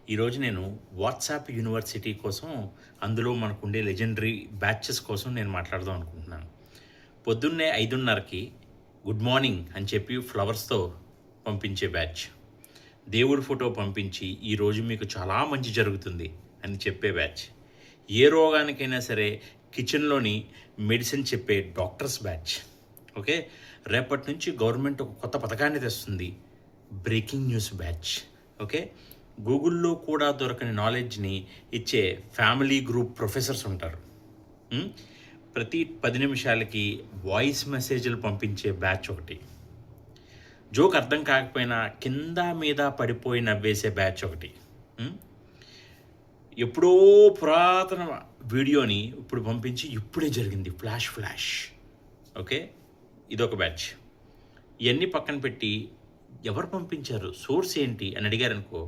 ఈరోజు నేను WhatsApp university కోసం, అందులో మనకుండే లెజెండరీ బ్యాచెస్ కోసం నేను మాట్లాడదాం అనుకుంటున్నాను. పొద్దున్నే 5:30కి గుడ్ మార్నింగ్ అని చెప్పి ఫ్లవర్స్‌తో పంపించే బ్యాచ్. దేవుడి ఫోటో పంపించి, ఈరోజు మీకు చాలా మంచి జరుగుతుంది అని చెప్పే బ్యాచ్. ఏ రోగానికైనా సరే కిచెన్‌లోని మెడిసిన్ చెప్పే డాక్టర్స్ బ్యాచ్. ఓకే. రేపటి నుంచి గవర్నమెంట్ ఒక కొత్త పథకాన్ని తెస్తుంది. Breaking news batch. ఓకే. గూగుల్‌లో కూడా దొరకని నాలెడ్జ్‌ని ఇచ్చే ఫ్యామిలీ గ్రూప్ ప్రొఫెసర్స్ ఉంటారు. ప్రతి 10 నిమిషాలకి వాయిస్ మెసేజ్‌లు పంపించే బ్యాచ్ ఒకటి. జోక్ అర్థం కాకపోయినా కింద మీద పడిపోయి నవ్వేసే బ్యాచ్ ఒకటి. ఎప్పుడో పురాతన వీడియోని ఇప్పుడు పంపించి ఇప్పుడే జరిగింది ఫ్లాష్. ఓకే. ఇదొక బ్యాచ్. ఇవన్నీ పక్కన పెట్టి ఎవరు పంపించారు, సోర్స్ ఏంటి అని అడిగారనుకో,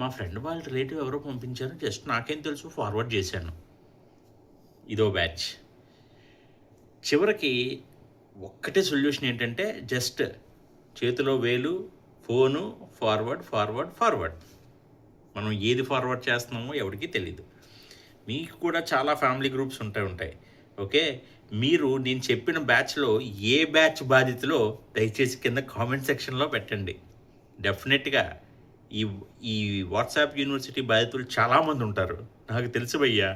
మా ఫ్రెండ్ వాళ్ళ రిలేటివ్ ఎవరో పంపించారు, జస్ట్ నాకేం తెలుసు ఫార్వర్డ్ చేశాను. ఇదో బ్యాచ్. చివరికి ఒక్కటే సొల్యూషన్ ఏంటంటే జస్ట్ చేతిలో వేలు, ఫోను, ఫార్వర్డ్. మనం ఏది ఫార్వర్డ్ చేస్తున్నామో ఎవరికీ తెలీదు. మీకు కూడా చాలా ఫ్యామిలీ గ్రూప్స్ ఉంటాయి. ఓకే. మీరు నేను చెప్పిన బ్యాచ్లో ఏ బ్యాచ్ బాధితులో దయచేసి కింద కామెంట్ సెక్షన్లో పెట్టండి. డెఫినెట్గా ఈ ఈ వాట్సాప్ యూనివర్సిటీ బాధితులు చాలామంది ఉంటారు, నాకు తెలుసు భయ్యా.